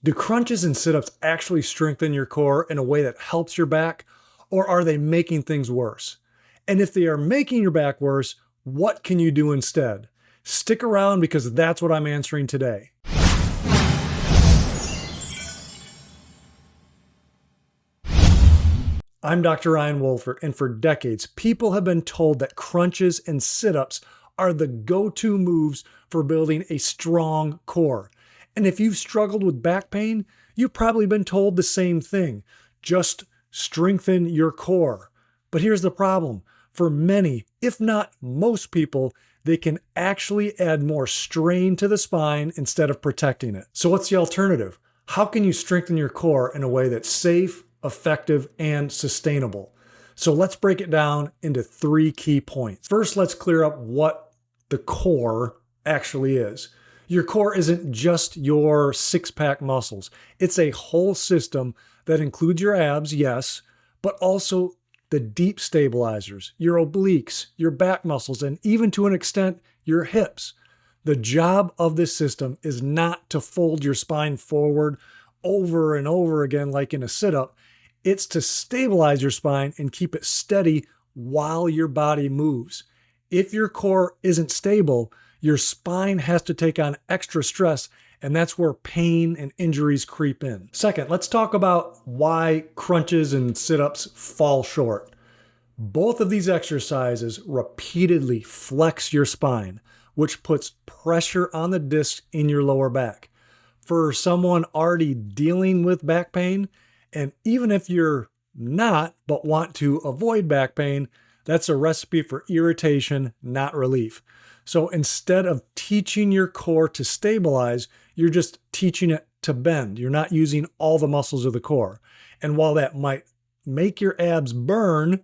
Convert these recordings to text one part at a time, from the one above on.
Do crunches and sit-ups actually strengthen your core in a way that helps your back, or are they making things worse? And if they are making your back worse, what can you do instead? Stick around because that's what I'm answering today. I'm Dr. Ryan Wohlfert, and for decades, people have been told that crunches and sit-ups are the go-to moves for building a strong core. And if you've struggled with back pain, you've probably been told the same thing. Just strengthen your core. But here's the problem. For many, if not most people, they can actually add more strain to the spine instead of protecting it. So what's the alternative? How can you strengthen your core in a way that's safe, effective, and sustainable? So let's break it down into 3 key points. First, let's clear up what the core actually is. Your core isn't just your six-pack muscles. It's a whole system that includes your abs, yes, but also the deep stabilizers, your obliques, your back muscles, and even to an extent, your hips. The job of this system is not to fold your spine forward over and over again like in a sit-up. It's to stabilize your spine and keep it steady while your body moves. If your core isn't stable, your spine has to take on extra stress, and that's where pain and injuries creep in. Second, let's talk about why crunches and sit-ups fall short. Both of these exercises repeatedly flex your spine, which puts pressure on the disc in your lower back. For someone already dealing with back pain, and even if you're not but want to avoid back pain, that's a recipe for irritation, not relief. So instead of teaching your core to stabilize, you're just teaching it to bend. You're not using all the muscles of the core. And while that might make your abs burn,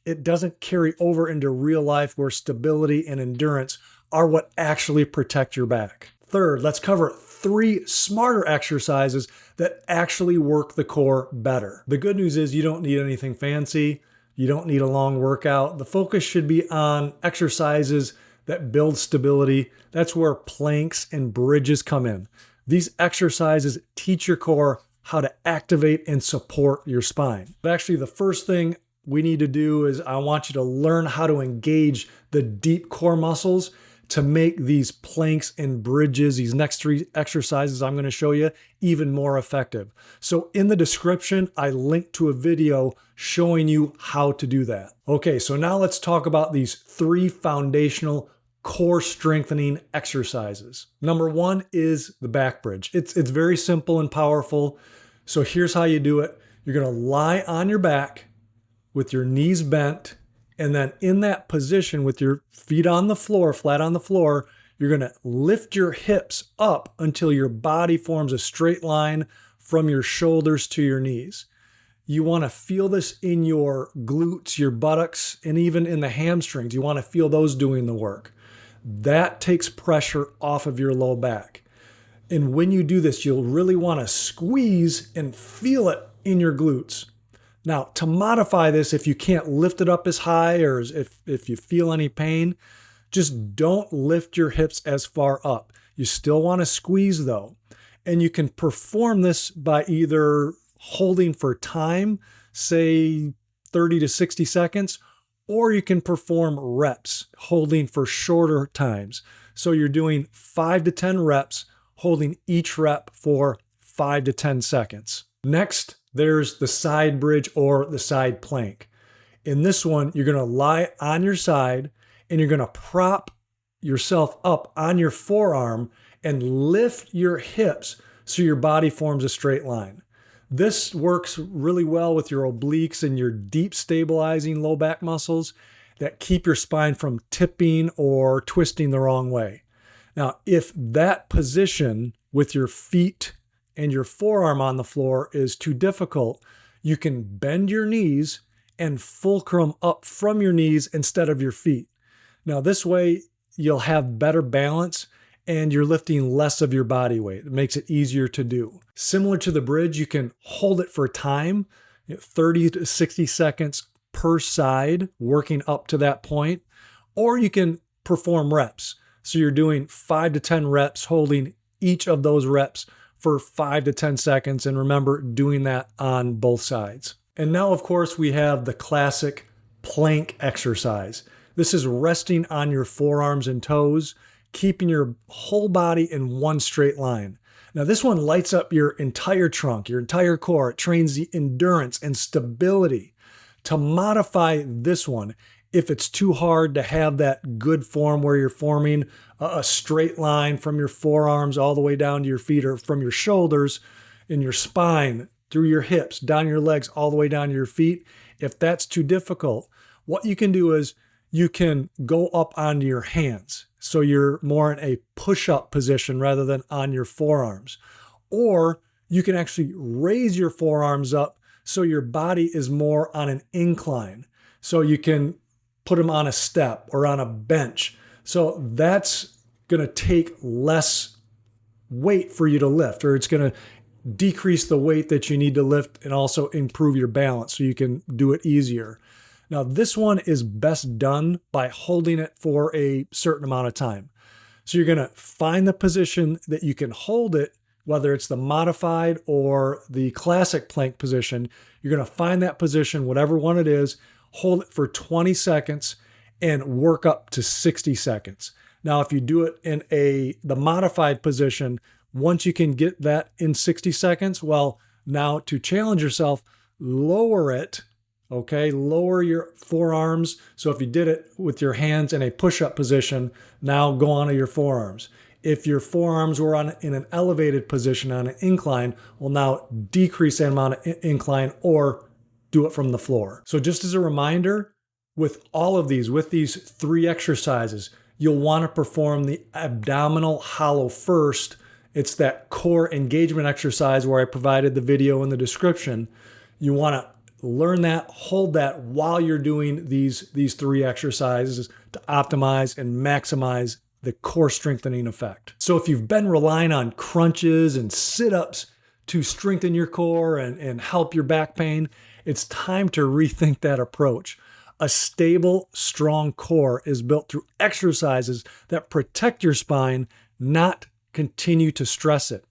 it doesn't carry over into real life where stability and endurance are what actually protect your back. Third, let's cover 3 smarter exercises that actually work the core better. The good news is you don't need anything fancy. You don't need a long workout. The focus should be on exercises that build stability. That's where planks and bridges come in. These exercises teach your core how to activate and support your spine. But actually, the first thing we need to do is I want you to learn how to engage the deep core muscles to make these planks and bridges, these next 3 exercises I'm going to show you, even more effective. So in the description, I linked to a video showing you how to do that. Okay, so now let's talk about these 3 foundational core strengthening exercises. Number 1 is the back bridge. It's very simple and powerful. So here's how you do it. You're going to lie on your back with your knees bent, and then in that position with your feet on the floor, flat on the floor, you're going to lift your hips up until your body forms a straight line from your shoulders to your knees. You want to feel this in your glutes, your buttocks, and even in the hamstrings. You want to feel those doing the work. That takes pressure off of your low back. And when you do this, you'll really want to squeeze and feel it in your glutes. Now, to modify this, if you can't lift it up as high or if you feel any pain, just don't lift your hips as far up. You still want to squeeze though. And you can perform this by either holding for time, say 30 to 60 seconds, or you can perform reps, holding for shorter times. So you're doing 5 to 10 reps, holding each rep for 5 to 10 seconds. Next, there's the side bridge or the side plank. In this one, you're going to lie on your side and you're going to prop yourself up on your forearm and lift your hips so your body forms a straight line. This works really well with your obliques and your deep stabilizing low back muscles that keep your spine from tipping or twisting the wrong way. Now, if that position with your feet and your forearm on the floor is too difficult, you can bend your knees and fulcrum up from your knees instead of your feet. Now, this way you'll have better balance and you're lifting less of your body weight. It makes it easier to do. Similar to the bridge, you can hold it for time, 30 to 60 seconds per side, working up to that point, or you can perform reps. So you're doing 5 to 10 reps, holding each of those reps for 5 to 10 seconds. And remember, doing that on both sides. And now, of course, we have the classic plank exercise. This is resting on your forearms and toes, keeping your whole body in one straight line. Now, this one lights up your entire trunk, your entire core. It trains the endurance and stability. To modify this one, if it's too hard to have that good form where you're forming a straight line from your forearms all the way down to your feet, or from your shoulders and your spine through your hips, down your legs, all the way down to your feet, if that's too difficult, what you can do is you can go up onto your hands. So you're more in a push-up position rather than on your forearms. Or you can actually raise your forearms up so your body is more on an incline. So you can put them on a step or on a bench. So that's going to take less weight for you to lift, or it's going to decrease the weight that you need to lift and also improve your balance so you can do it easier. Now, this one is best done by holding it for a certain amount of time. So you're going to find the position that you can hold it, whether it's the modified or the classic plank position. You're going to find that position, whatever one it is, hold it for 20 seconds and work up to 60 seconds. Now, if you do it in the modified position, once you can get that in 60 seconds, well, now to challenge yourself, lower it. Okay, lower your forearms. So if you did it with your hands in a push-up position, now go onto your forearms. If your forearms were in an elevated position on an incline, well, now decrease that amount of incline or do it from the floor. So just as a reminder, with these 3 exercises, you'll want to perform the abdominal hollow first. It's that core engagement exercise where I provided the video in the description. You want to learn that, hold that while you're doing these 3 exercises to optimize and maximize the core strengthening effect. So if you've been relying on crunches and sit-ups to strengthen your core and help your back pain, it's time to rethink that approach. A stable, strong core is built through exercises that protect your spine, not continue to stress it.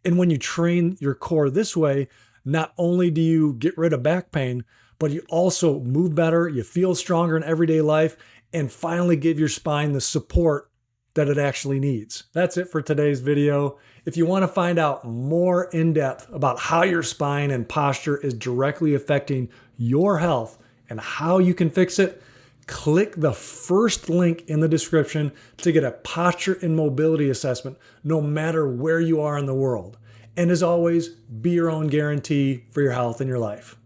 And when you train your core this way, not only do you get rid of back pain, but you also move better, you feel stronger in everyday life, and finally give your spine the support that it actually needs. That's it for today's video. If you want to find out more in depth about how your spine and posture is directly affecting your health and how you can fix it, click the first link in the description to get a posture and mobility assessment no matter where you are in the world. And as always, be your own guarantee for your health and your life.